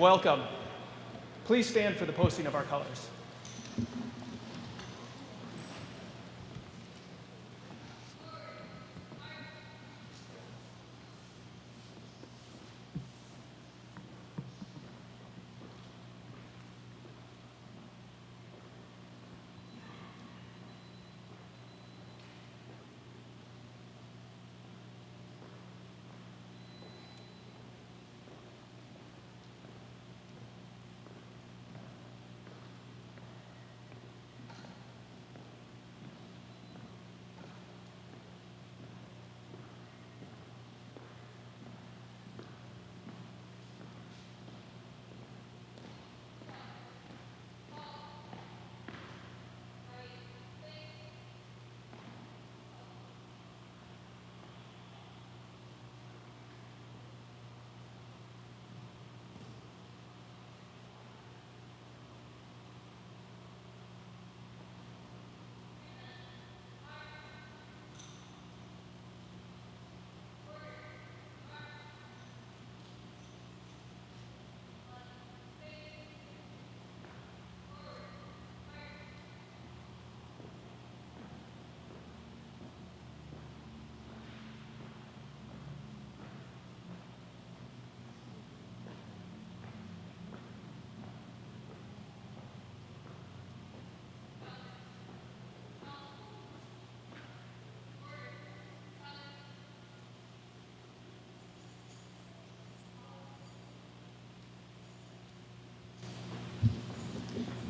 and welcome. Please stand for the posting of our colors.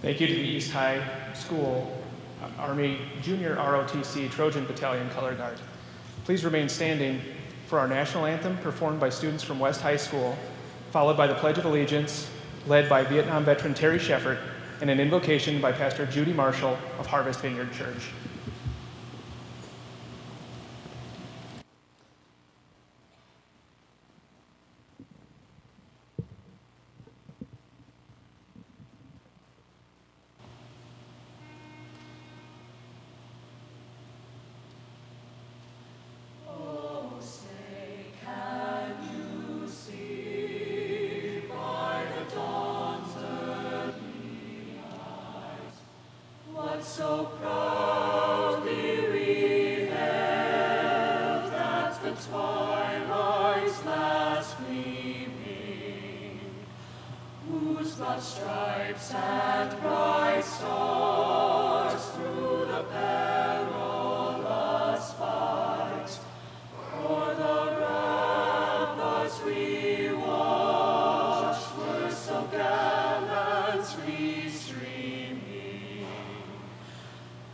Thank you to the East High School Army Junior ROTC Trojan Battalion Color Guard. Please remain standing for our national anthem performed by students from West High School, followed by the Pledge of Allegiance, led by Vietnam veteran Terry Sheffert, and an invocation by Pastor Judy Marshall of Harvest Vineyard Church. So proudly we hailed at the twilight's last gleaming, whose broad stripes and bright stars through the perilous fight o'er the ramparts we watched were so gallantly streaming.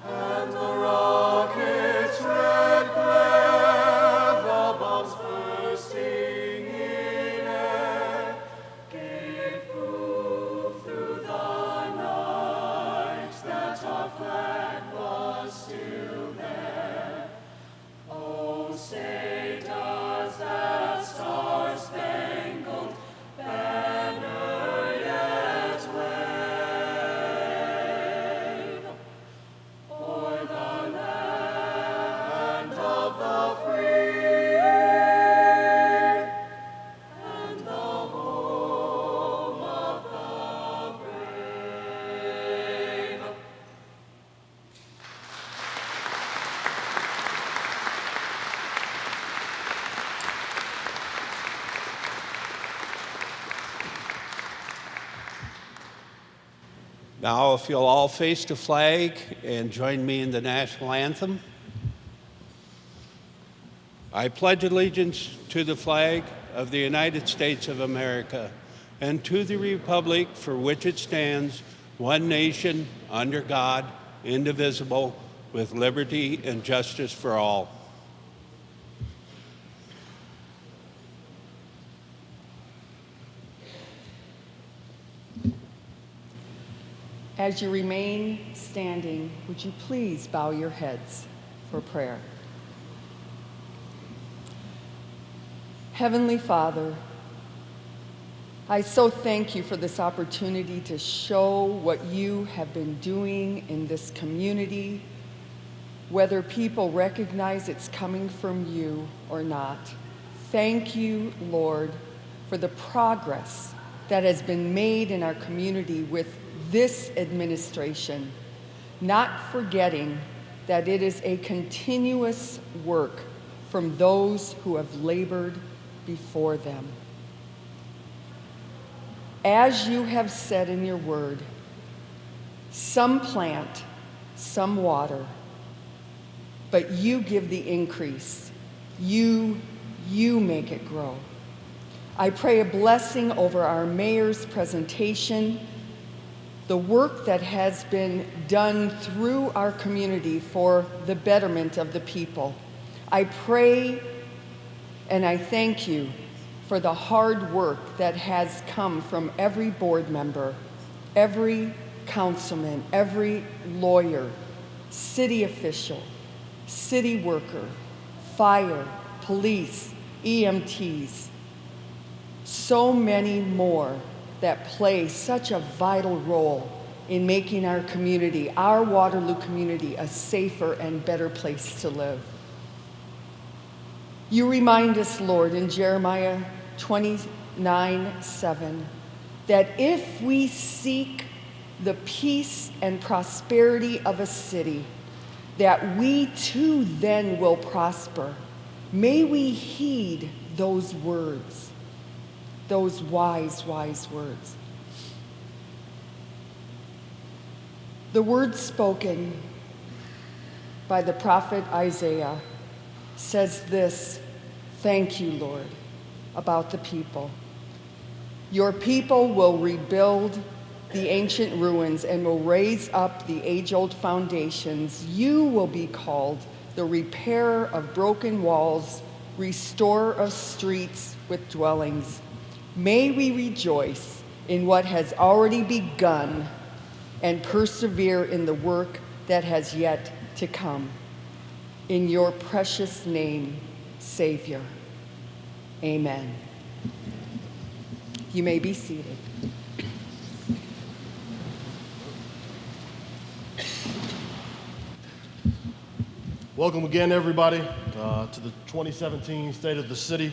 And the rocket's red glare, the bombs bursting in air, gave proof through the night that our flag was still there. Oh, say does that star-spangled banner yet wave o'er the land of the free and the home of the brave? Now, if you'll all face the flag and join me in the national anthem. I pledge allegiance to the flag of the United States of America and to the republic for which it stands, one nation, under God, indivisible, with liberty and justice for all. As you remain standing, would you please bow your heads for prayer? Heavenly Father, I so thank you for this opportunity to show what you have been doing in this community, whether people recognize it's coming from you or not. Thank you, Lord, for the progress that has been made in our community with this administration, not forgetting that it is a continuous work from those who have labored before them. As you have said in your word, some plant, some water, but you give the increase. You make it grow. I pray a blessing over our mayor's presentation, the work that has been done through our community for the betterment of the people. I pray and I thank you for the hard work that has come from every board member, every councilman, every lawyer, city official, city worker, fire, police, EMTs, so many more that play such a vital role in making our community, our Waterloo community, a safer and better place to live. You remind us, Lord, in Jeremiah 29:7, that if we seek the peace and prosperity of a city, that we too then will prosper. May we heed those words, those wise, wise words. The words spoken by the prophet Isaiah says this: thank you, Lord, about the people. Your people will rebuild the ancient ruins and will raise up the age-old foundations. You will be called the repairer of broken walls, restorer of streets with dwellings. May we rejoice in what has already begun and persevere in the work that has yet to come. In your precious name, Savior. Amen. You may be seated. Welcome again, everybody, to the 2017 State of the City.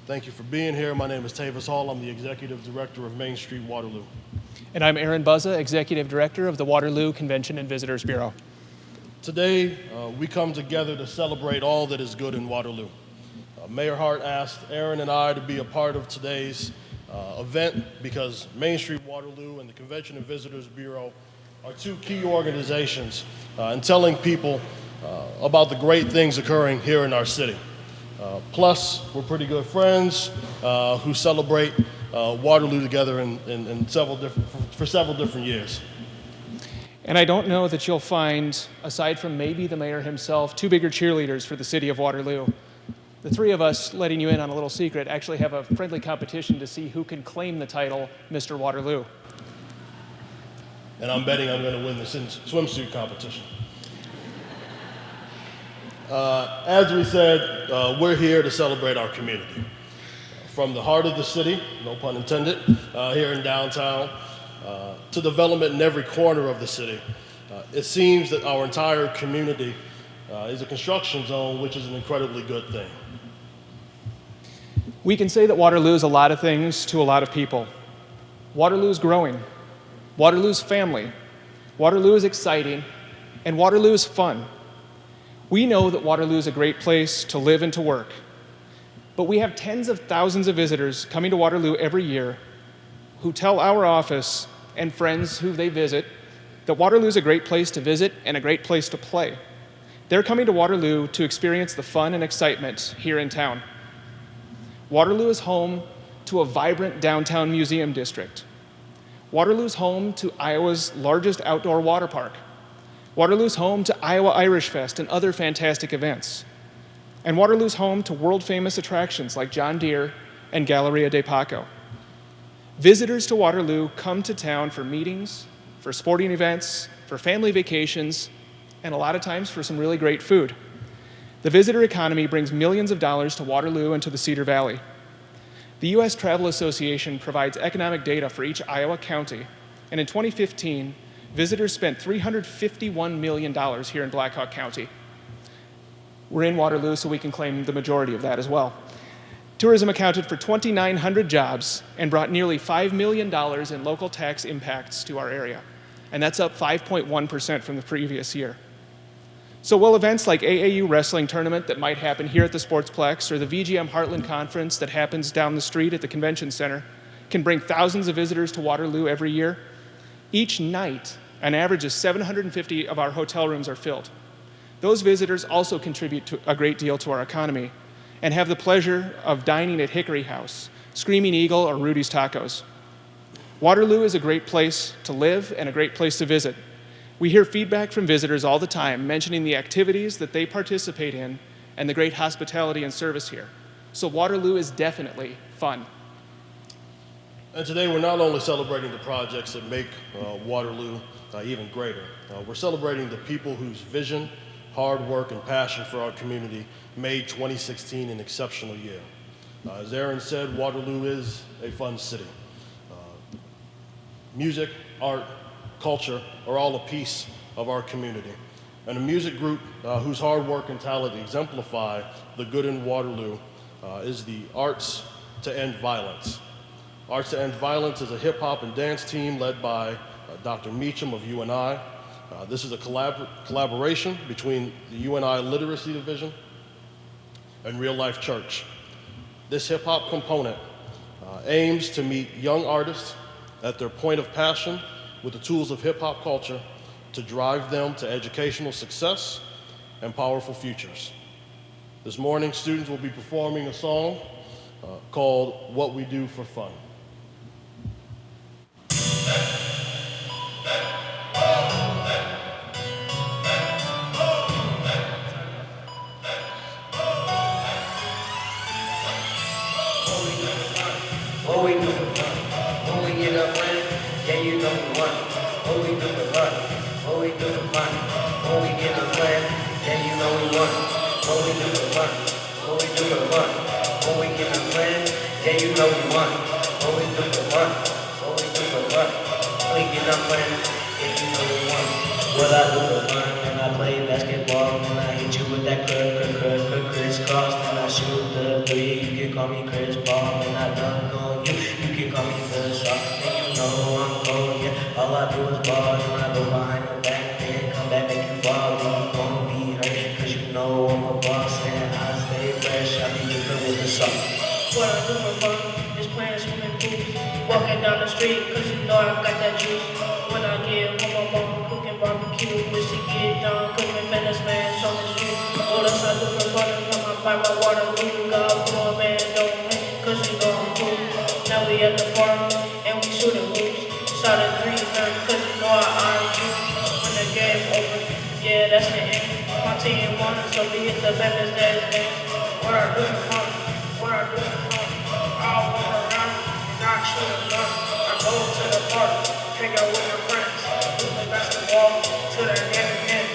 Thank you for being here. My name is Tavis Hall. I'm the Executive Director of Main Street Waterloo. And I'm Aaron Buzza, Executive Director of the Waterloo Convention and Visitors Bureau. Today, we come together to celebrate all that is good in Waterloo. Mayor Hart asked Aaron and I to be a part of today's event because Main Street Waterloo and the Convention and Visitors Bureau are two key organizations in telling people about the great things occurring here in our city. Plus, we're pretty good friends who celebrate Waterloo together for several different years. And I don't know that you'll find, aside from maybe the mayor himself, two bigger cheerleaders for the city of Waterloo. The three of us, letting you in on a little secret, actually have a friendly competition to see who can claim the title Mr. Waterloo. And I'm betting I'm going to win the swimsuit competition. As we said, we're here to celebrate our community. From the heart of the city, no pun intended, here in downtown, to development in every corner of the city. It seems that our entire community is a construction zone, which is an incredibly good thing. We can say that Waterloo is a lot of things to a lot of people. Waterloo is growing. Waterloo's family. Waterloo is exciting. And Waterloo is fun. We know that Waterloo is a great place to live and to work. But we have tens of thousands of visitors coming to Waterloo every year who tell our office and friends who they visit that Waterloo is a great place to visit and a great place to play. They're coming to Waterloo to experience the fun and excitement here in town. Waterloo is home to a vibrant downtown museum district. Waterloo's home to Iowa's largest outdoor water park. Waterloo's home to Iowa Irish Fest and other fantastic events. And Waterloo's home to world-famous attractions like John Deere and Galleria de Paco. Visitors to Waterloo come to town for meetings, for sporting events, for family vacations, and a lot of times for some really great food. The visitor economy brings millions of dollars to Waterloo and to the Cedar Valley. The U.S. Travel Association provides economic data for each Iowa county, and in 2015, visitors spent $351 million here in Black Hawk County. We're in Waterloo, so we can claim the majority of that as well. Tourism accounted for 2,900 jobs and brought nearly $5 million in local tax impacts to our area, and that's up 5.1% from the previous year. So will events like AAU Wrestling Tournament that might happen here at the Sportsplex or the VGM Heartland Conference that happens down the street at the Convention Center can bring thousands of visitors to Waterloo every year? Each night, an average of 750 of our hotel rooms are filled. Those visitors also contribute a great deal to our economy and have the pleasure of dining at Hickory House, Screaming Eagle, or Rudy's Tacos. Waterloo is a great place to live and a great place to visit. We hear feedback from visitors all the time mentioning the activities that they participate in and the great hospitality and service here. So Waterloo is definitely fun. And today we're not only celebrating the projects that make Waterloo even greater, we're celebrating the people whose vision, hard work, and passion for our community made 2016 an exceptional year. As Aaron said, Waterloo is a fun city. Music, art, culture are all a piece of our community. And a music group whose hard work and talent exemplify the good in Waterloo is the Arts to End Violence. Arts to End Violence is a hip hop and dance team led by Dr. Meacham of UNI. This is a collaboration between the UNI Literacy Division and Real Life Church. This hip hop component aims to meet young artists at their point of passion with the tools of hip hop culture to drive them to educational success and powerful futures. This morning, students will be performing a song called What We Do for Fun. What we do for fun? When we get up running, yeah, you know we won. What we do for fun? What we do for fun? When we get up running, yeah, you know we won. What we do for fun? What we do for fun? When we get up running, yeah, you know we won. What we do for fun? What we do for fun? When we get up running, yeah, you know we won. What I do for fun when I play basketball, when I hit you with that crisscross, then I shoot the three. You can call me Chris Paul, when I dunk on you. You can call me the shot, and you know I'm cold, yeah. All I do is ball, and I go behind the back, then come back, make you fall, then you gon' be hurt, cause you know I'm a boss, and I stay fresh, I be different with the sauce. What I do for fun is playing swimming pools, walking down the street, cause you know I got that juice. When I get home, I'm on cooking barbecue, wish to get done, cooking Venice, man, show me street. What else I do for fun is I'm by my Waterloo, God, poor man, don't hate, cause you know I'm cool. Now we at the park, and we shooting hoops, shot at 3 times, cause you know I you. When the game over, yeah, that's the end. My team won, so we hit the Memphis next game. What I do for fun, what I do for fun, I'll walk around, not shoot a gun. I go to the park, hang out with your friends, do the basketball, to the end again.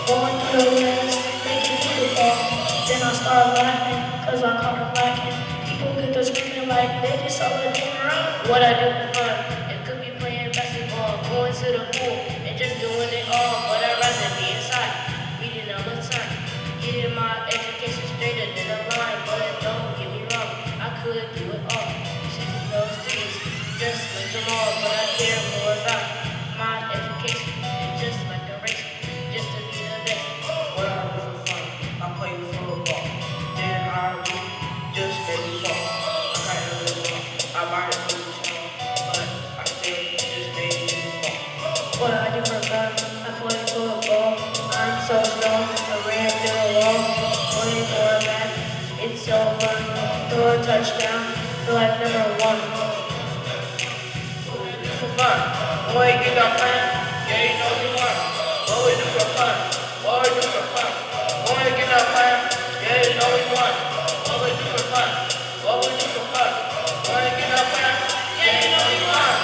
Going through the lens, making people fall. Then I start laughing, cause I caught them lacking. People get to screaming like they just saw it going around. What I do for fun, it could be playing basketball, going to the pool, and just doing it all. But I'd rather be inside, reading all the time, getting my education straighter than a line. But don't get me wrong, I could do it all. Chasing those dreams, just like them all. But I care more about my education, just like a race, just to be the best. What I do for fun? I play football, then I do just baseball. I got a little ball, I buy a little small, but I still just baseball. What I do for fun, I play football. I'm so strong, I ran through the wall. Playing for a back, it's so fun. Throw a touchdown, feel like #1. What we do for fun? When we get up playing, yeah, you know we won. What we do for fun? What we do for fun? When we get up playing, yeah, you know we won. What we do for fun? What we do for fun? When we get up playing, yeah, you know we won.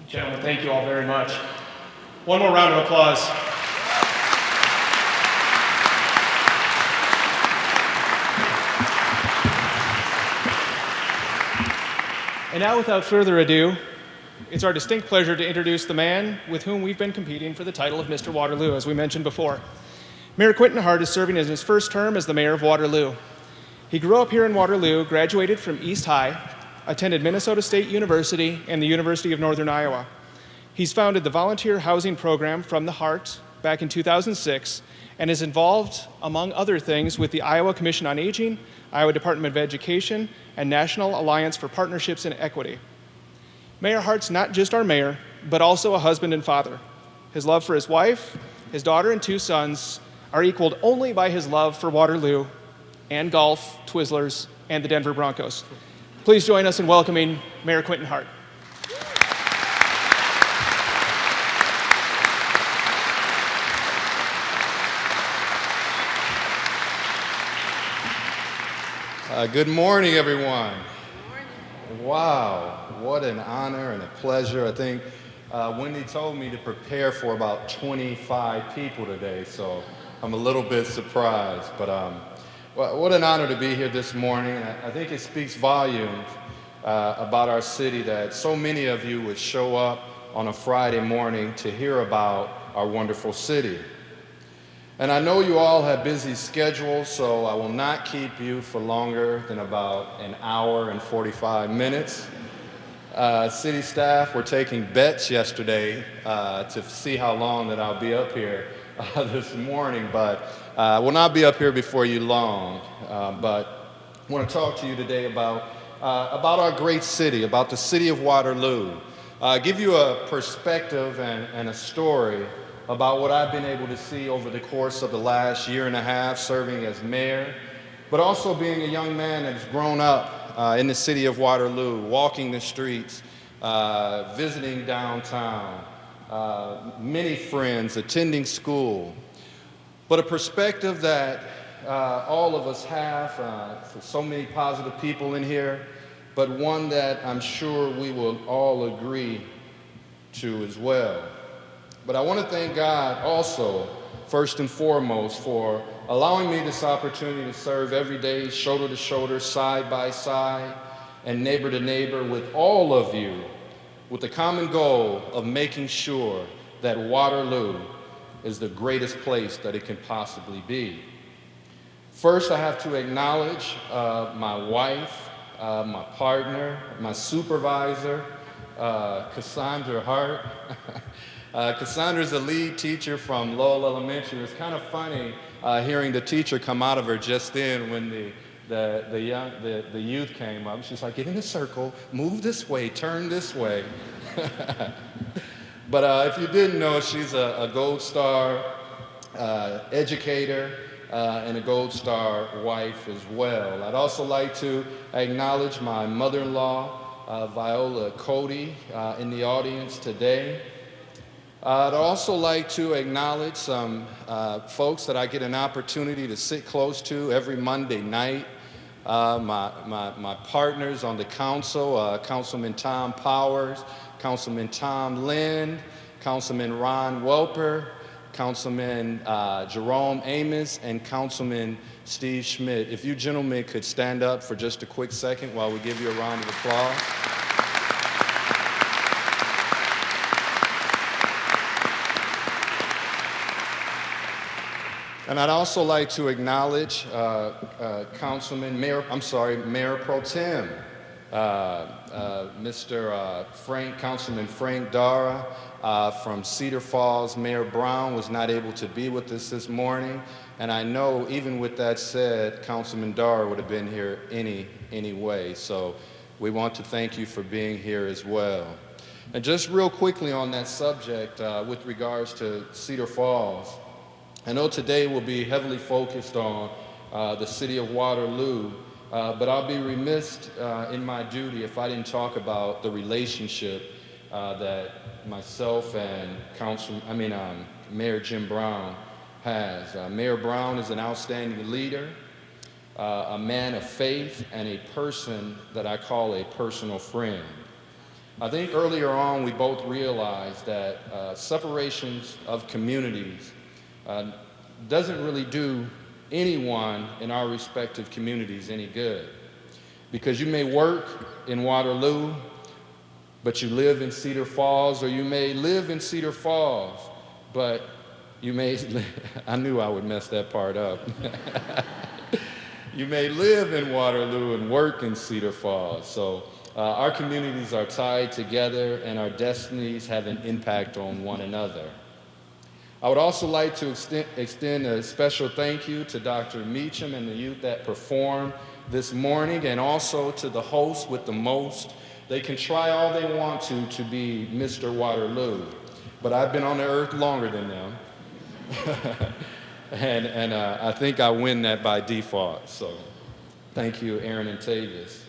Gentlemen, thank you all very much. One more round of applause. And now, without further ado, it's our distinct pleasure to introduce the man with whom we've been competing for the title of Mr. Waterloo, as we mentioned before. Mayor Quentin Hart is serving in his first term as the mayor of Waterloo. He grew up here in Waterloo, graduated from East High, attended Minnesota State University and the University of Northern Iowa. He's founded the volunteer housing program from the Hart back in 2006 and is involved, among other things, with the Iowa Commission on Aging, Iowa Department of Education, and National Alliance for Partnerships and Equity. Mayor Hart's not just our mayor, but also a husband and father. His love for his wife, his daughter, and 2 sons are equaled only by his love for Waterloo and golf, Twizzlers, and the Denver Broncos. Please join us in welcoming Mayor Quentin Hart. Good morning, everyone. Wow, what an honor and a pleasure. I think Wendy told me to prepare for about 25 people today, so I'm a little bit surprised. But what an honor to be here this morning. I think it speaks volumes about our city that so many of you would show up on a Friday morning to hear about our wonderful city. And I know you all have busy schedules, so I will not keep you for longer than about an hour and 45 minutes. City staff were taking bets yesterday to see how long that I'll be up here this morning, but I will not be up here before you long. But I want to talk to you today about our great city, about the city of Waterloo. Give you a perspective and a story about what I've been able to see over the course of the last year and a half serving as mayor, but also being a young man that's grown up in the city of Waterloo, walking the streets, visiting downtown, many friends, attending school. But a perspective that all of us have for so many positive people in here, but one that I'm sure we will all agree to as well. But I want to thank God also, first and foremost, for allowing me this opportunity to serve every day, shoulder to shoulder, side by side, and neighbor to neighbor with all of you, with the common goal of making sure that Waterloo is the greatest place that it can possibly be. First, I have to acknowledge my wife, my partner, my supervisor, Cassandra Hart. Cassandra's a lead teacher from Lowell Elementary. It was kind of funny hearing the teacher come out of her just then when the youth came up. She's like, get in a circle, move this way, turn this way. But if you didn't know, she's a Gold Star educator and a Gold Star wife as well. I'd also like to acknowledge my mother-in-law, Viola Cody, in the audience today. I'd also like to acknowledge some folks that I get an opportunity to sit close to every Monday night. My partners on the council, Councilman Tom Powers, Councilman Tom Lind, Councilman Ron Welper, Councilman Jerome Amos, and Councilman Steve Schmidt. If you gentlemen could stand up for just a quick second while we give you a round of applause. And I'd also like to acknowledge Mayor Pro Tem, Councilman Frank Dara from Cedar Falls. Mayor Brown was not able to be with us this morning, and I know even with that said, Councilman Dara would have been here anyway. So we want to thank you for being here as well. And just real quickly on that subject, with regards to Cedar Falls, I know today will be heavily focused on the city of Waterloo, but I'll be remiss in my duty if I didn't talk about the relationship that myself and Mayor Jim Brown has. Mayor Brown is an outstanding leader, a man of faith, and a person that I call a personal friend. I think earlier on we both realized that separations of communities doesn't really do anyone in our respective communities any good. because you may work in Waterloo, but you live in Cedar Falls, or you may live in Cedar Falls, but you may, I knew I would mess that part up. You may live in Waterloo and work in Cedar Falls. So our communities are tied together and our destinies have an impact on one another. I would also like to extend a special thank you to Dr. Meacham and the youth that performed this morning, and also to the host with the most. They can try all they want to be Mr. Waterloo, but I've been on the earth longer than them. and I think I win that by default. So thank you, Aaron and Tavis.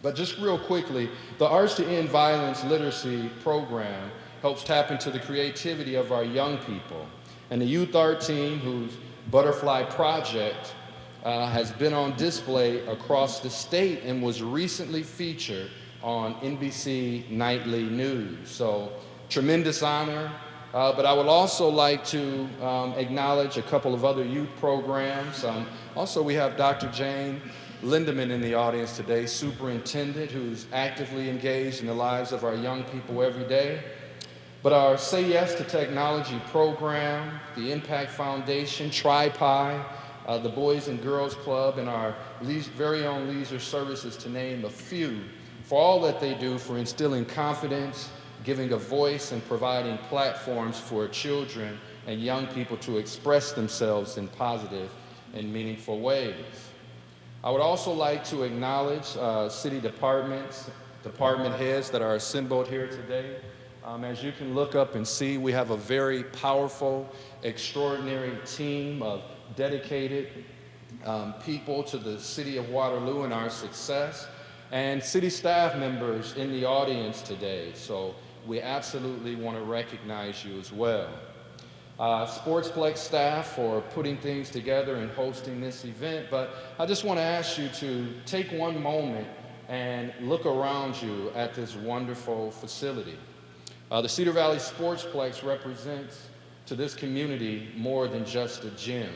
But just real quickly, the Arts to End Violence Literacy program helps tap into the creativity of our young people. And the youth art team, whose Butterfly Project has been on display across the state and was recently featured on NBC Nightly News. So tremendous honor. But I would also like to acknowledge a couple of other youth programs. Also, we have Dr. Jane Lindeman in the audience today, superintendent, who's actively engaged in the lives of our young people every day. But our Say Yes to Technology program, the Impact Foundation, TriPi, the Boys and Girls Club, and our very own leisure services, to name a few, for all that they do for instilling confidence, giving a voice, and providing platforms for children and young people to express themselves in positive and meaningful ways. I would also like to acknowledge city departments, department heads that are assembled here today. As you can look up and see, we have a very powerful, extraordinary team of dedicated people to the city of Waterloo and our success, and city staff members in the audience today. So we absolutely want to recognize you as well. Sportsplex staff for putting things together and hosting this event, but I just want to ask you to take one moment and look around you at this wonderful facility. The Cedar Valley Sportsplex represents to this community more than just a gym.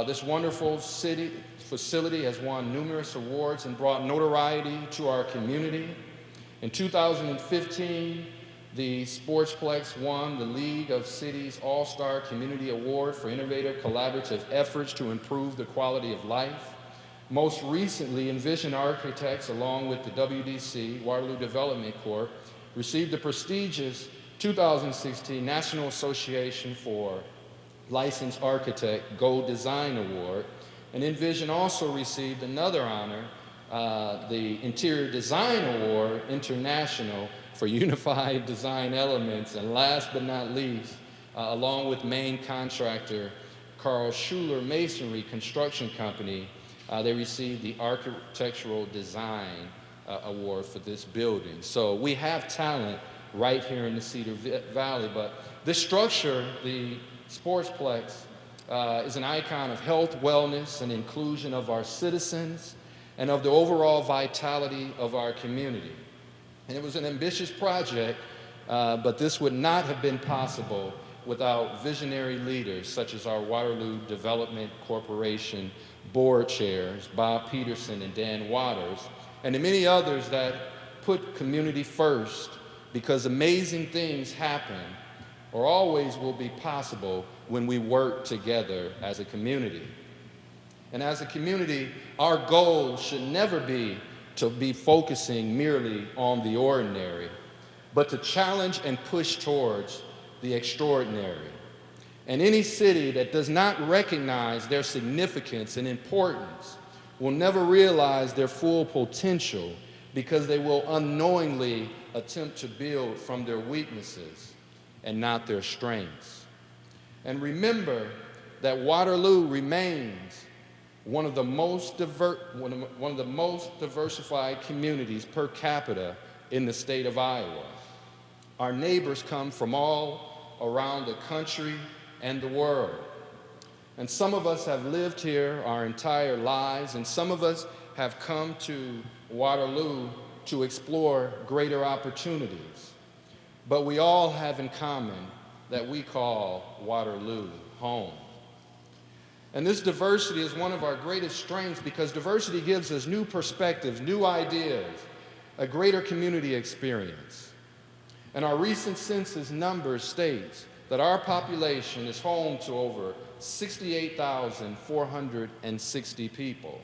This wonderful facility has won numerous awards and brought notoriety to our community. In 2015, the Sportsplex won the League of Cities All-Star Community Award for innovative collaborative efforts to improve the quality of life. Most recently, Envision Architects, along with the WDC, Waterloo Development Corp., received the prestigious 2016 National Association for Licensed Architect Gold Design Award. And Envision also received another honor, the Interior Design Award International for Unified Design Elements. And last but not least, along with main contractor Carl Schuler Masonry Construction Company, they received the Architectural Design Award for this building. So we have talent right here in the Cedar Valley, but this structure, the Sportsplex, is an icon of health, wellness, and inclusion of our citizens and of the overall vitality of our community. And it was an ambitious project, but this would not have been possible without visionary leaders such as our Waterloo Development Corporation board chairs, Bob Peterson and Dan Waters, and the many others that put community first, because amazing things happen or always will be possible when we work together as a community. And as a community, our goal should never be to be focusing merely on the ordinary, but to challenge and push towards the extraordinary. And any city that does not recognize their significance and importance will never realize their full potential, because they will unknowingly attempt to build from their weaknesses and not their strengths. And remember that Waterloo remains one of the most diversified communities per capita in the state of Iowa. Our neighbors come from all around the country and the world. And some of us have lived here our entire lives, and some of us have come to Waterloo to explore greater opportunities. But we all have in common that we call Waterloo home. And this diversity is one of our greatest strengths because diversity gives us new perspectives, new ideas, a greater community experience. And our recent census numbers states that our population is home to over 68,460 people.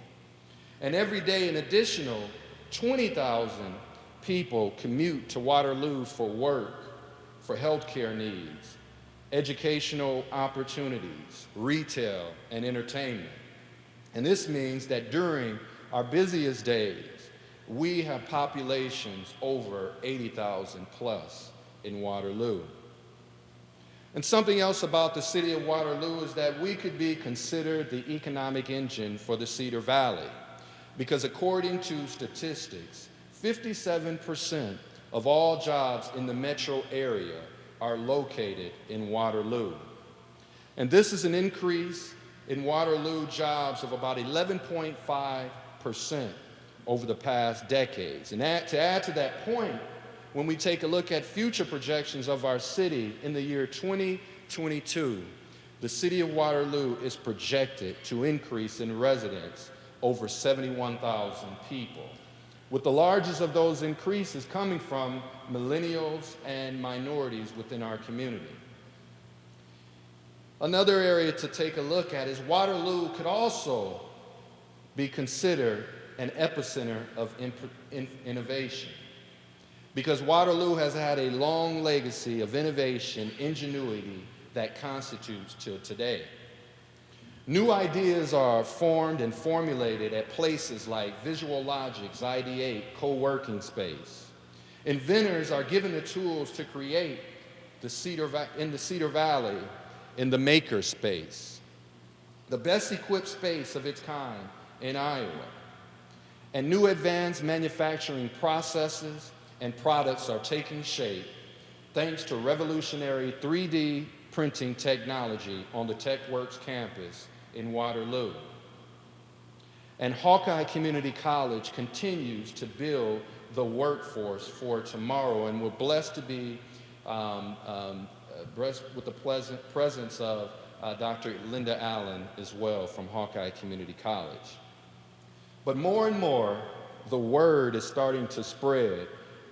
And every day an additional 20,000 people commute to Waterloo for work, for healthcare needs, educational opportunities, retail, and entertainment. And this means that during our busiest days, we have populations over 80,000 plus in Waterloo. And something else about the city of Waterloo is that we could be considered the economic engine for the Cedar Valley, because according to statistics, 57% of all jobs in the metro area are located in Waterloo. And this is an increase in Waterloo jobs of about 11.5% over the past decades. And to add to that point, when we take a look at future projections of our city in the year 2022, the city of Waterloo is projected to increase in residents over 71,000 people, with the largest of those increases coming from millennials and minorities within our community. Another area to take a look at is Waterloo could also be considered an epicenter of innovation, because Waterloo has had a long legacy of innovation, ingenuity that constitutes till today. New ideas are formed and formulated at places like Visual Logic's ID8 co-working space. Inventors are given the tools to create in the Cedar Valley in the maker space, the best equipped space of its kind in Iowa. And new advanced manufacturing processes and products are taking shape thanks to revolutionary 3D printing technology on the TechWorks campus in Waterloo. And Hawkeye Community College continues to build the workforce for tomorrow, and we're blessed to be blessed with the presence of Dr. Linda Allen as well from Hawkeye Community College. But more and more, the word is starting to spread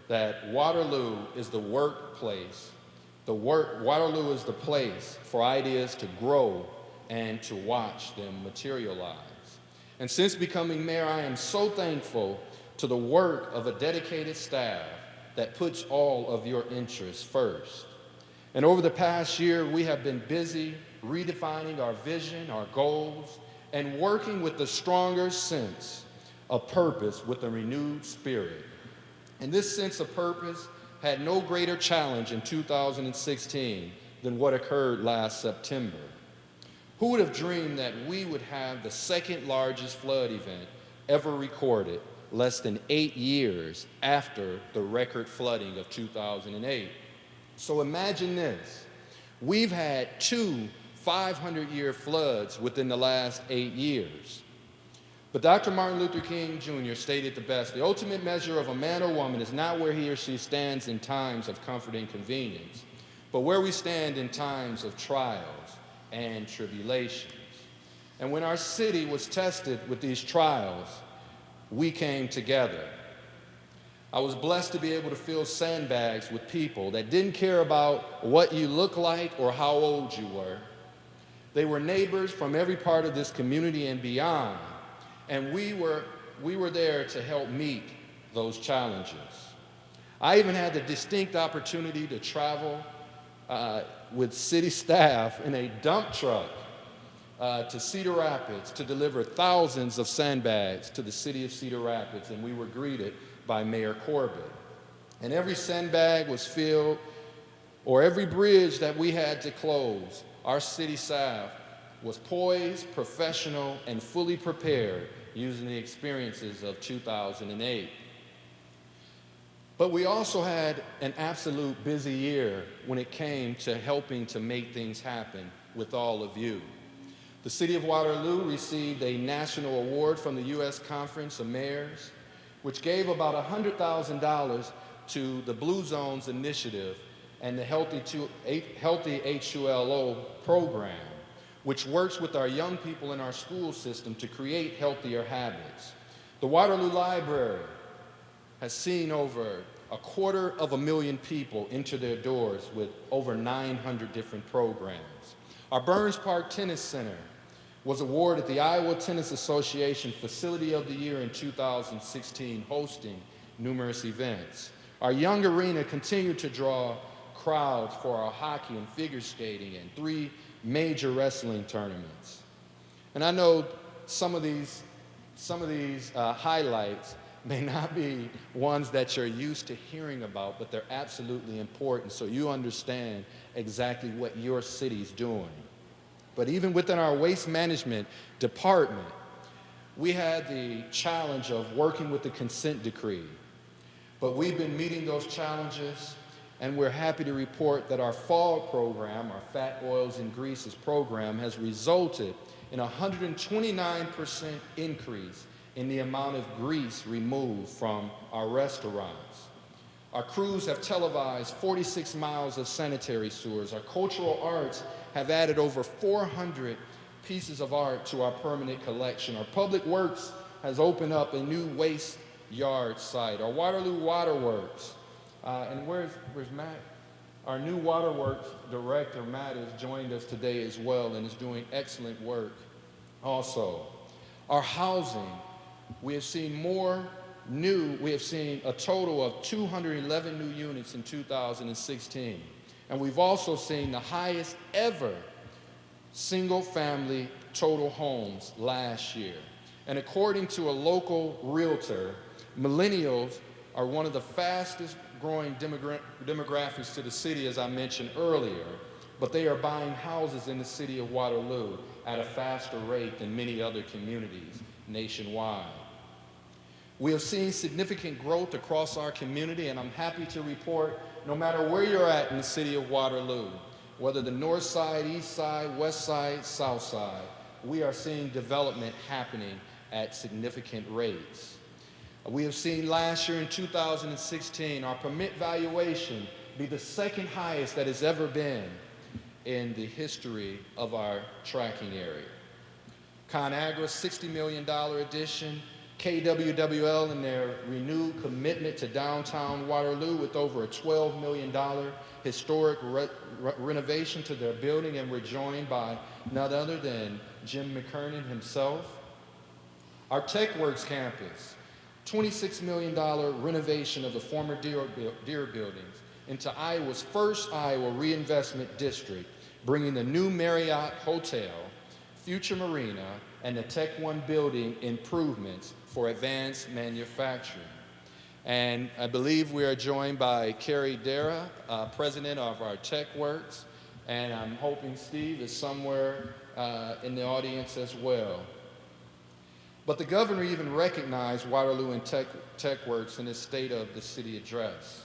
that Waterloo is the workplace. Waterloo is the place for ideas to grow and to watch them materialize. And since becoming mayor, I am so thankful to the work of a dedicated staff that puts all of your interests first. And over the past year, we have been busy redefining our vision, our goals, and working with a stronger sense of purpose with a renewed spirit. And this sense of purpose had no greater challenge in 2016 than what occurred last September. Who would have dreamed that we would have the second largest flood event ever recorded less than 8 years after the record flooding of 2008? So imagine this. We've had 2 500-year floods within the last 8 years. But Dr. Martin Luther King Jr. stated the best: the ultimate measure of a man or woman is not where he or she stands in times of comfort and convenience, but where we stand in times of trials and tribulations. And when our city was tested with these trials, we came together. I was blessed to be able to fill sandbags with people that didn't care about what you looked like or how old you were. They were neighbors from every part of this community and beyond, and we were there to help meet those challenges. I even had the distinct opportunity to travel with city staff in a dump truck to Cedar Rapids to deliver thousands of sandbags to the city of Cedar Rapids, and we were greeted by Mayor Corbett. And every sandbag was filled, or every bridge that we had to close, our city staff was poised, professional, and fully prepared using the experiences of 2008. But we also had an absolute busy year when it came to helping to make things happen with all of you. The City of Waterloo received a national award from the U.S. Conference of Mayors, which gave about $100,000 to the Blue Zones Initiative and the Healthy H2LO program, which works with our young people in our school system to create healthier habits. The Waterloo Library has seen over 250,000 people enter their doors with over 900 different programs. Our Burns Park Tennis Center was awarded the Iowa Tennis Association Facility of the Year in 2016, hosting numerous events. Our Young Arena continued to draw crowds for our hockey and figure skating and 3 major wrestling tournaments. And I know some of these highlights may not be ones that you're used to hearing about, but they're absolutely important so you understand exactly what your city's doing. But even within our waste management department, we had the challenge of working with the consent decree. But we've been meeting those challenges, and we're happy to report that our FOG program, our Fat Oils and Greases program, has resulted in a 129% increase in the amount of grease removed from our restaurants. Our crews have televised 46 miles of sanitary sewers. Our cultural arts have added over 400 pieces of art to our permanent collection. Our public works has opened up a new waste yard site. Our Waterloo Waterworks, and where's Matt? Our new Waterworks director, Matt, has joined us today as well and is doing excellent work also. Our housing, we have seen a total of 211 new units in 2016. And we've also seen the highest ever single-family total homes last year. And according to a local realtor, millennials are one of the fastest growing demographics to the city, as I mentioned earlier, but they are buying houses in the city of Waterloo at a faster rate than many other communities nationwide. We have seen significant growth across our community, and I'm happy to report, no matter where you're at in the city of Waterloo, whether the north side, east side, west side, south side, we are seeing development happening at significant rates. We have seen last year in 2016, our permit valuation be the second highest that has ever been in the history of our tracking area. ConAgra's $60 million addition, KWWL and their renewed commitment to downtown Waterloo with over a $12 million historic renovation to their building, and we're joined by none other than Jim McKernan himself. Our TechWorks campus, $26 million renovation of the former Deere buildings into Iowa's first Iowa reinvestment district, bringing the new Marriott Hotel, future marina, and the Tech One building improvements for advanced manufacturing. And I believe we are joined by Carrie Dara, president of our TechWorks, and I'm hoping Steve is somewhere in the audience as well. But the governor even recognized Waterloo and TechWorks in his State of the City address.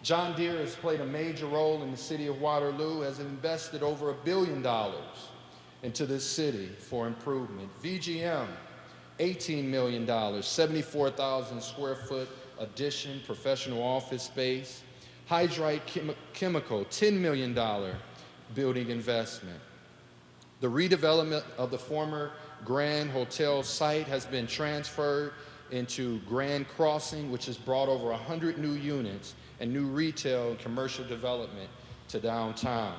John Deere has played a major role in the city of Waterloo, has invested over $1 billion into this city for improvement. VGM, $18 million, 74,000 square foot addition, professional office space. Hydrite Chemical, $10 million building investment. The redevelopment of the former Grand Hotel site has been transferred into Grand Crossing, which has brought over 100 new units and new retail and commercial development to downtown.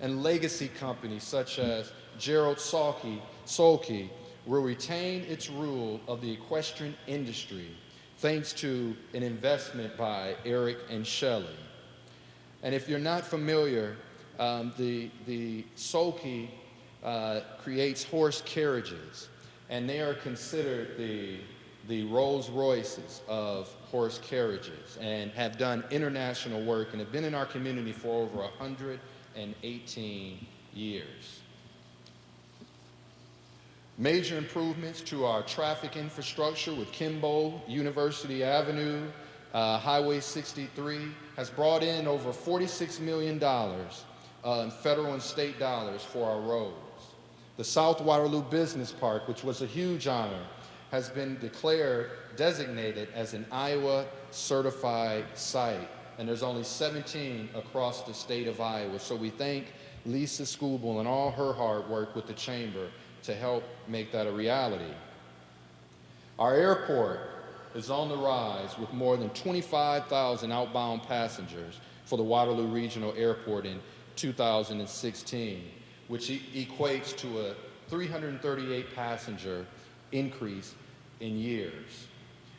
And legacy companies such as Gerald Solke will retain its rule of the equestrian industry thanks to an investment by Eric and Shelley. And if you're not familiar, the Solke creates horse carriages, and they are considered the Rolls Royces of horse carriages and have done international work and have been in our community for over 118 years. Major improvements to our traffic infrastructure with Kimball, University Avenue, Highway 63 has brought in over $46 million in federal and state dollars for our roads. The South Waterloo Business Park, which was a huge honor, has been designated as an Iowa certified site, and there's only 17 across the state of Iowa. So we thank Lisa Scooble and all her hard work with the Chamber to help make that a reality. Our airport is on the rise with more than 25,000 outbound passengers for the Waterloo Regional Airport in 2016, which equates to a 338 passenger increase in years.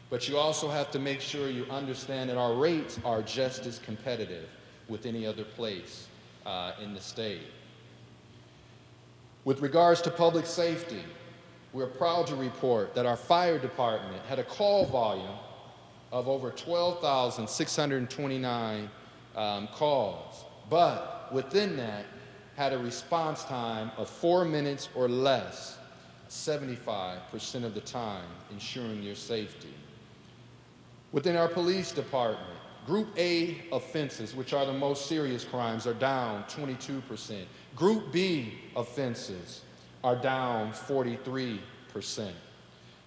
But you also have to make sure you understand that our rates are just as competitive with any other place in the state. With regards to public safety, we're proud to report that our fire department had a call volume of over 12,629 calls, but within that had a response time of 4 minutes or less, 75% of the time, ensuring your safety. Within our police department, Group A offenses, which are the most serious crimes, are down 22%. Group B offenses are down 43%.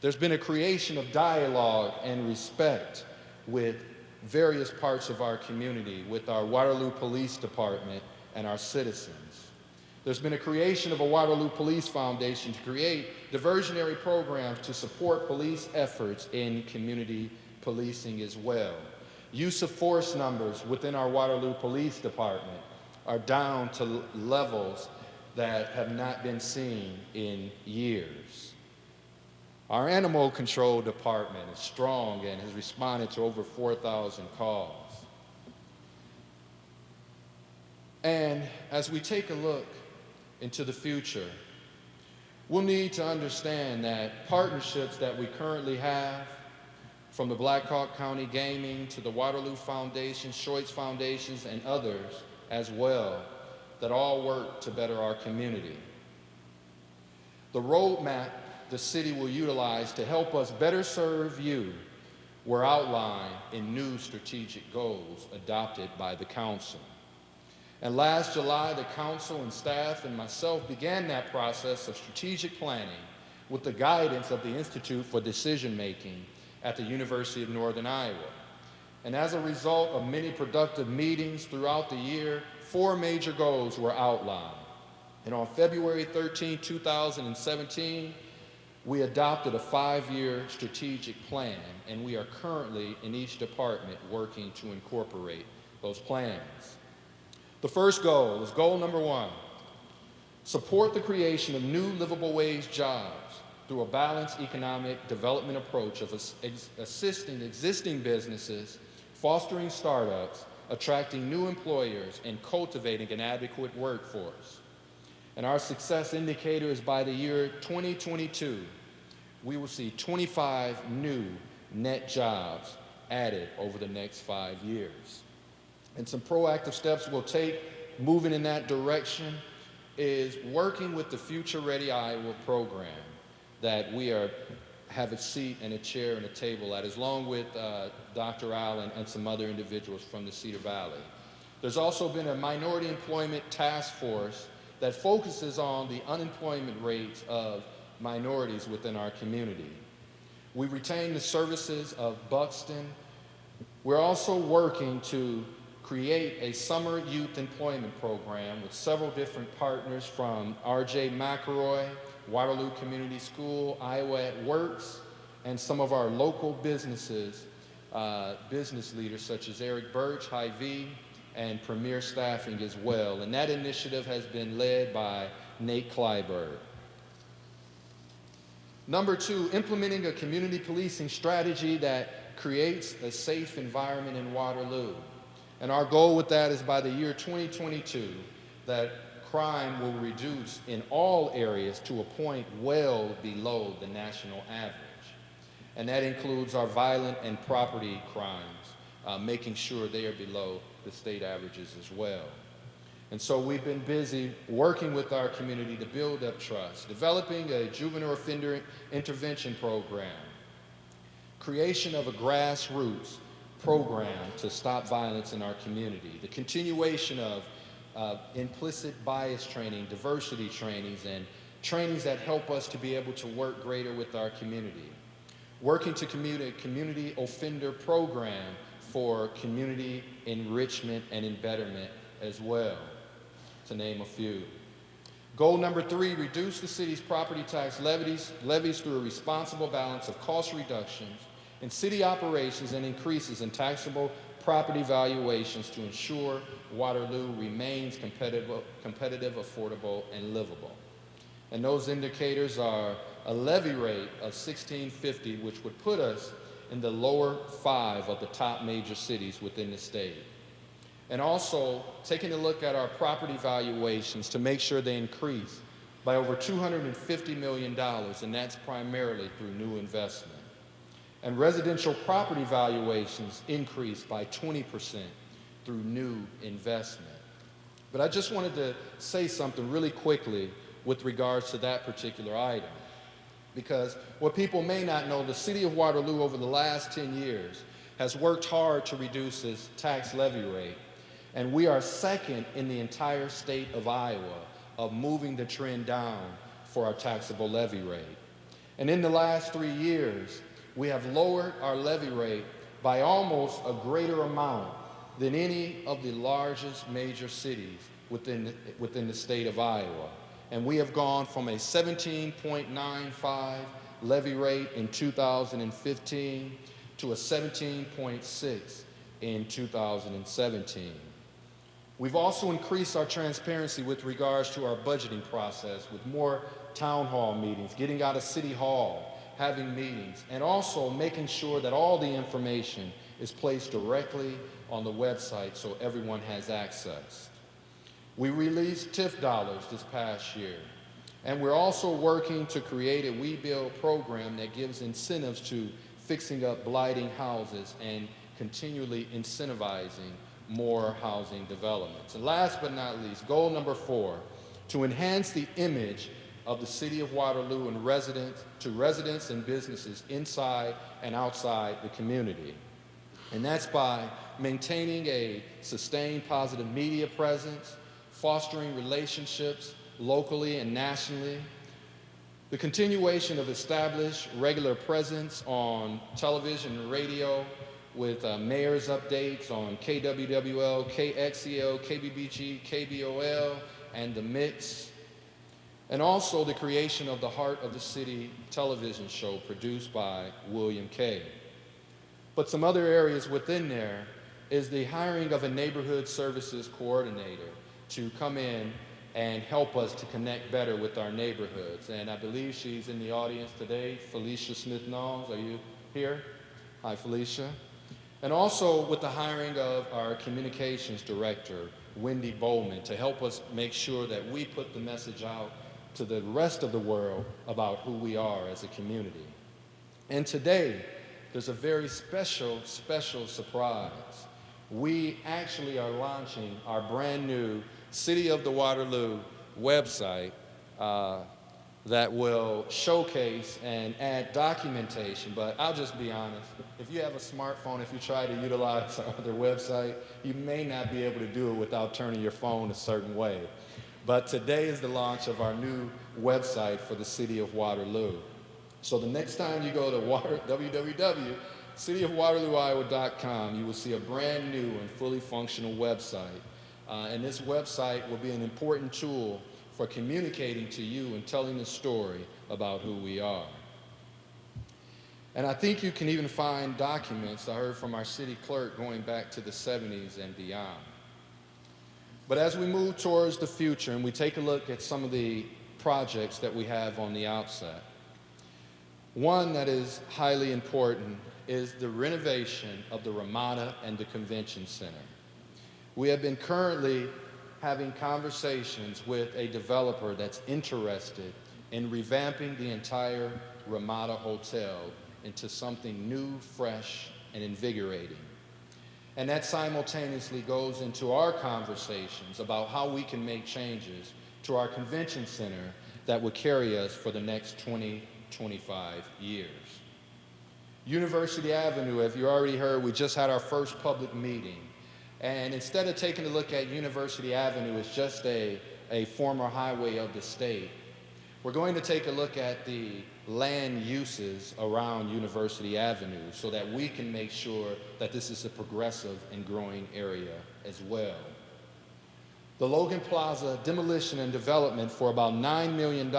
There's been a creation of dialogue and respect with various parts of our community, with our Waterloo Police Department and our citizens. There's been a creation of a Waterloo Police Foundation to create diversionary programs to support police efforts in community policing as well. Use of force numbers within our Waterloo Police Department are down to levels that have not been seen in years. Our animal control department is strong and has responded to over 4,000 calls. And as we take a look into the future, we'll need to understand that partnerships that we currently have, from the Black Hawk County Gaming to the Waterloo Foundation, Shoits Foundations, and others as well, that all work to better our community. The roadmap the city will utilize to help us better serve you were outlined in new strategic goals adopted by the council. And last July, the council and staff and myself began that process of strategic planning with the guidance of the Institute for Decision Making at the University of Northern Iowa. And as a result of many productive meetings throughout the year, 4 major goals were outlined. And on February 13, 2017, we adopted a 5-year strategic plan, and we are currently in each department working to incorporate those plans. The first goal is goal number 1, support the creation of new livable wage jobs through a balanced economic development approach of assisting existing businesses, fostering startups, attracting new employers, and cultivating an adequate workforce. And our success indicator is by the year 2022, we will see 25 new net jobs added over the next 5 years. And some proactive steps we'll take moving in that direction is working with the Future Ready Iowa program that we have a seat and a chair and a table at, along with Dr. Allen and some other individuals from the Cedar Valley. There's also been a minority employment task force that focuses on the unemployment rates of minorities within our community. We retain the services of Buxton. We're also working to create a summer youth employment program with several different partners from R.J. McElroy, Waterloo Community School, Iowa at Works, and some of our local businesses, business leaders such as Eric Birch, Hy-Vee, and Premier Staffing as well. And that initiative has been led by Nate Kleiberg. Number 2, implementing a community policing strategy that creates a safe environment in Waterloo. And our goal with that is by the year 2022, that crime will reduce in all areas to a point well below the national average. And that includes our violent and property crimes, making sure they are below the state averages as well. And so we've been busy working with our community to build up trust, developing a juvenile offender intervention program, creation of a grassroots program to stop violence in our community, the continuation of implicit bias training, diversity trainings, and trainings that help us to be able to work greater with our community, working to community offender program for community enrichment and embetterment as well. to name a few. Goal number 3, reduce the city's property tax levies through a responsible balance of cost reductions in city operations and increases in taxable property valuations to ensure Waterloo remains competitive, affordable, and livable. And those indicators are a levy rate of $16.50, which would put us in the lower 5 of the top major cities within the state. And also taking a look at our property valuations to make sure they increase by over $250 million, and that's primarily through new investment. And residential property valuations increased by 20% through new investment. But I just wanted to say something really quickly with regards to that particular item. Because what people may not know, the city of Waterloo over the last 10 years has worked hard to reduce its tax levy rate. And we are second in the entire state of Iowa of moving the trend down for our taxable levy rate. And in the last 3 years, we have lowered our levy rate by almost a greater amount than any of the largest major cities within the state of Iowa. And we have gone from a 17.95 levy rate in 2015 to a 17.6 in 2017. We've also increased our transparency with regards to our budgeting process with more town hall meetings, getting out of City Hall, having meetings, and also making sure that all the information is placed directly on the website so everyone has access. We released TIF dollars this past year, and we're also working to create a We Build program that gives incentives to fixing up blighting houses and continually incentivizing more housing developments. And last but not least, goal number 4, to enhance the image of the city of Waterloo and residents and businesses inside and outside the community. And that's by maintaining a sustained positive media presence, fostering relationships locally and nationally, the continuation of established regular presence on television and radio with mayor's updates on KWWL, KXEL, KBBG, KBOL, and The Mix, and also the creation of the Heart of the City television show produced by William Kay. But some other areas within there is the hiring of a neighborhood services coordinator to come in and help us to connect better with our neighborhoods. And I believe she's in the audience today, Felicia Smith-Knowles. Are you here? Hi, Felicia. And also with the hiring of our communications director, Wendy Bowman, to help us make sure that we put the message out to the rest of the world about who we are as a community. And today, there's a very special surprise. We actually are launching our brand new City of the Waterloo website that will showcase and add documentation, but I'll just be honest, if you have a smartphone, if you try to utilize our other website, you may not be able to do it without turning your phone a certain way. But today is the launch of our new website for the City of Waterloo. So the next time you go to www.cityofwaterlooiowa.com, you will see a brand new and fully functional website. And this website will be an important tool for communicating to you and telling the story about who we are. And I think you can even find documents, I heard from our city clerk, going back to the 70s and beyond. But as we move towards the future and we take a look at some of the projects that we have on the outset, one that is highly important is the renovation of the Ramada and the Convention Center. We have been currently having conversations with a developer that's interested in revamping the entire Ramada Hotel into something new, fresh, and invigorating. And that simultaneously goes into our conversations about how we can make changes to our convention center that would carry us for the next 20, 25 years. University Avenue, as you already heard, we just had our first public meeting. And instead of taking a look at University Avenue as just a former highway of the state, we're going to take a look at the land uses around University Avenue so that we can make sure that this is a progressive and growing area as well. The Logan Plaza demolition and development for about $9 million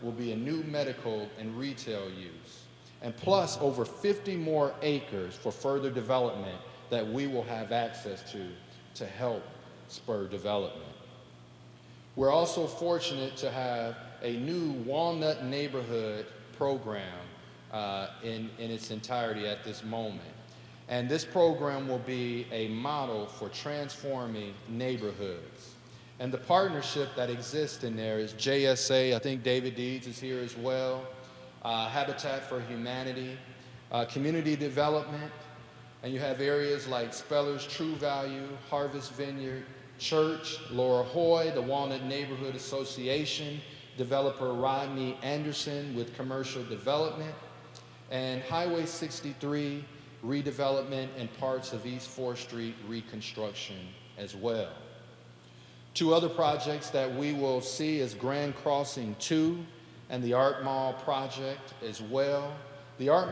will be a new medical and retail use, and plus over 50 more acres for further development that we will have access to help spur development. We're also fortunate to have a new Walnut neighborhood program in its entirety at this moment. And this program will be a model for transforming neighborhoods. And the partnership that exists in there is JSA, I think David Deeds is here as well, Habitat for Humanity, community development, and you have areas like Speller's True Value, Harvest Vineyard, Church, Laura Hoy, the Walnut Neighborhood Association, developer Rodney Anderson with commercial development, and Highway 63 redevelopment and parts of East 4th Street reconstruction as well. Two other projects that we will see is Grand Crossing 2 and the Art Mall project as well. The Art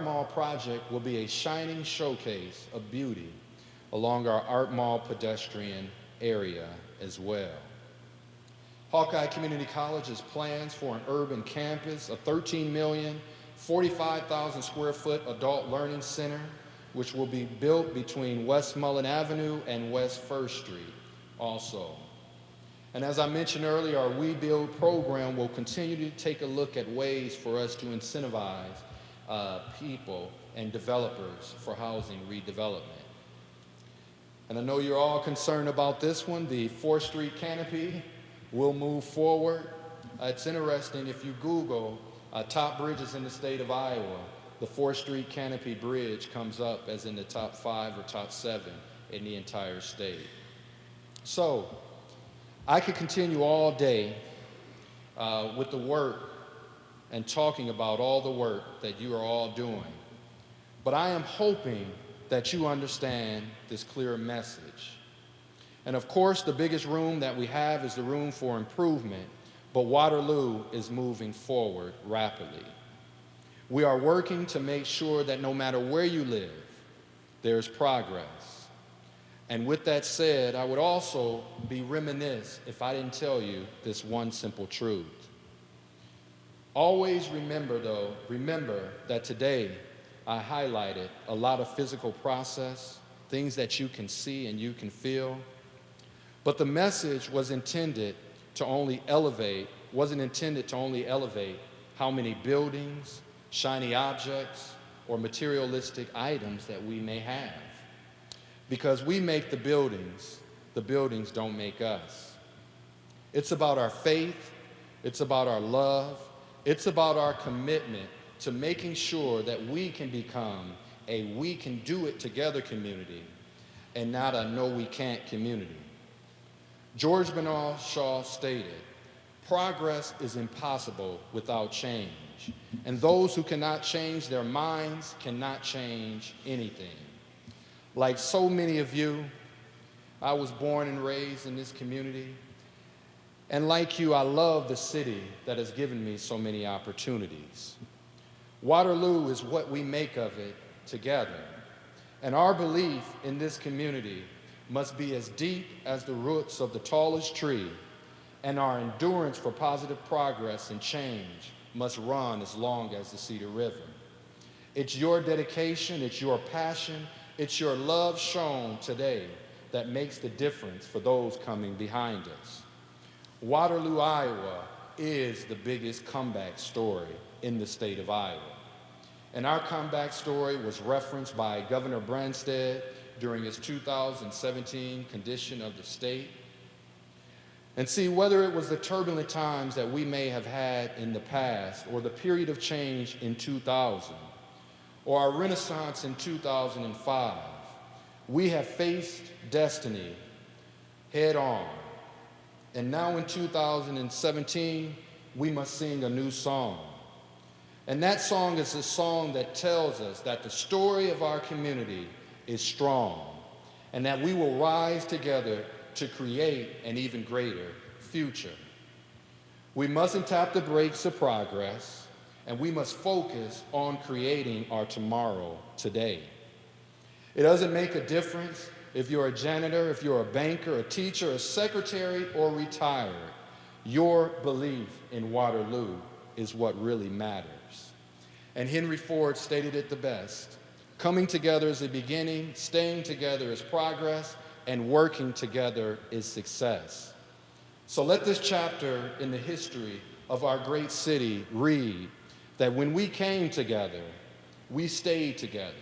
Mall project will be a shining showcase of beauty along our Art Mall pedestrian area as well. Hawkeye Community College's plans for an urban campus, a 13 million, 45,000 square foot adult learning center, which will be built between West Mullen Avenue and West 1st Street also. And as I mentioned earlier, our We Build program will continue to take a look at ways for us to incentivize people and developers for housing redevelopment. And I know you're all concerned about this one. The 4th Street canopy will move forward. It's interesting, if you Google top bridges in the state of Iowa, the 4th Street canopy bridge comes up as in the top 5 or top 7 in the entire state. So I could continue all day with the work and talking about all the work that you are all doing. But I am hoping that you understand this clear message. And of course, the biggest room that we have is the room for improvement, but Waterloo is moving forward rapidly. We are working to make sure that no matter where you live, there's progress. And with that said, I would also be remiss if I didn't tell you this one simple truth. Always remember that today I highlighted a lot of physical process, things that you can see and you can feel. But the message wasn't intended to only elevate how many buildings, shiny objects, or materialistic items that we may have. Because we make the buildings don't make us. It's about our faith, it's about our love, it's about our commitment to making sure that we can become a we can do it together community and not a no we can't community. George Bernard Shaw stated, progress is impossible without change, and those who cannot change their minds cannot change anything. Like so many of you, I was born and raised in this community, and like you, I love the city that has given me so many opportunities. Waterloo is what we make of it together, and our belief in this community must be as deep as the roots of the tallest tree, and our endurance for positive progress and change must run as long as the Cedar River. It's your dedication, it's your passion, it's your love shown today that makes the difference for those coming behind us. Waterloo, Iowa is the biggest comeback story in the state of Iowa. And our comeback story was referenced by Governor Branstad during his 2017 Condition of the State. And see, whether it was the turbulent times that we may have had in the past, or the period of change in 2000, or our renaissance in 2005, we have faced destiny head on. And now in 2017, we must sing a new song. And that song is a song that tells us that the story of our community is strong, and that we will rise together to create an even greater future. We mustn't tap the brakes of progress, and we must focus on creating our tomorrow today. It doesn't make a difference if you're a janitor, if you're a banker, a teacher, a secretary, or retired, your belief in Waterloo is what really matters. And Henry Ford stated it the best: coming together is the beginning, staying together is progress, and working together is success. So let this chapter in the history of our great city read that when we came together, we stayed together,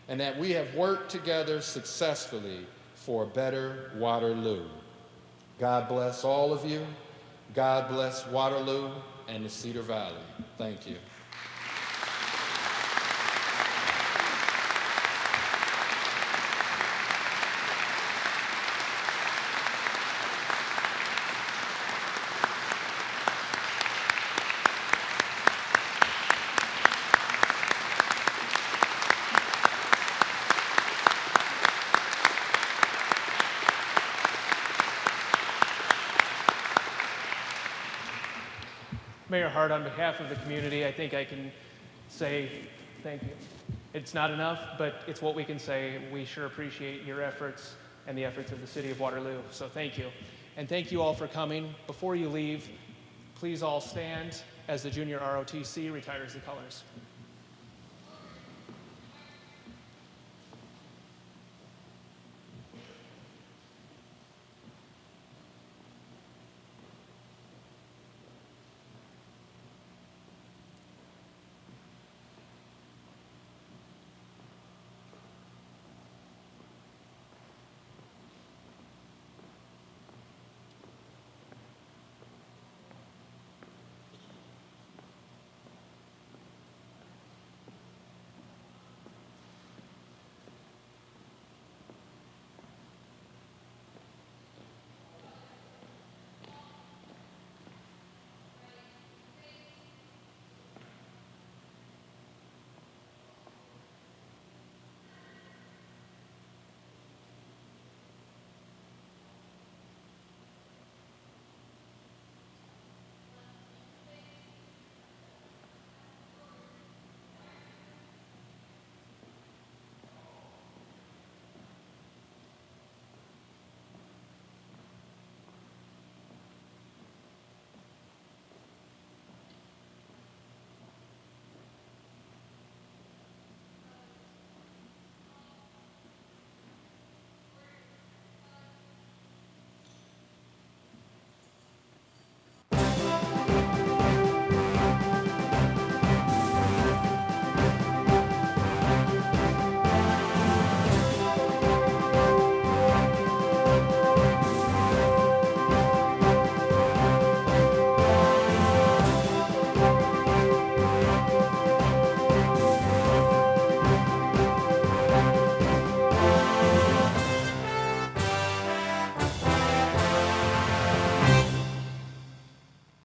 and that we have worked together successfully for a better Waterloo. God bless all of you. God bless Waterloo and the Cedar Valley. Thank you. Mayor Hart, on behalf of the community, I think I can say thank you. It's not enough, but it's what we can say. We sure appreciate your efforts and the efforts of the city of Waterloo, so thank you. And thank you all for coming. Before you leave, please all stand as the Junior ROTC retires the colors.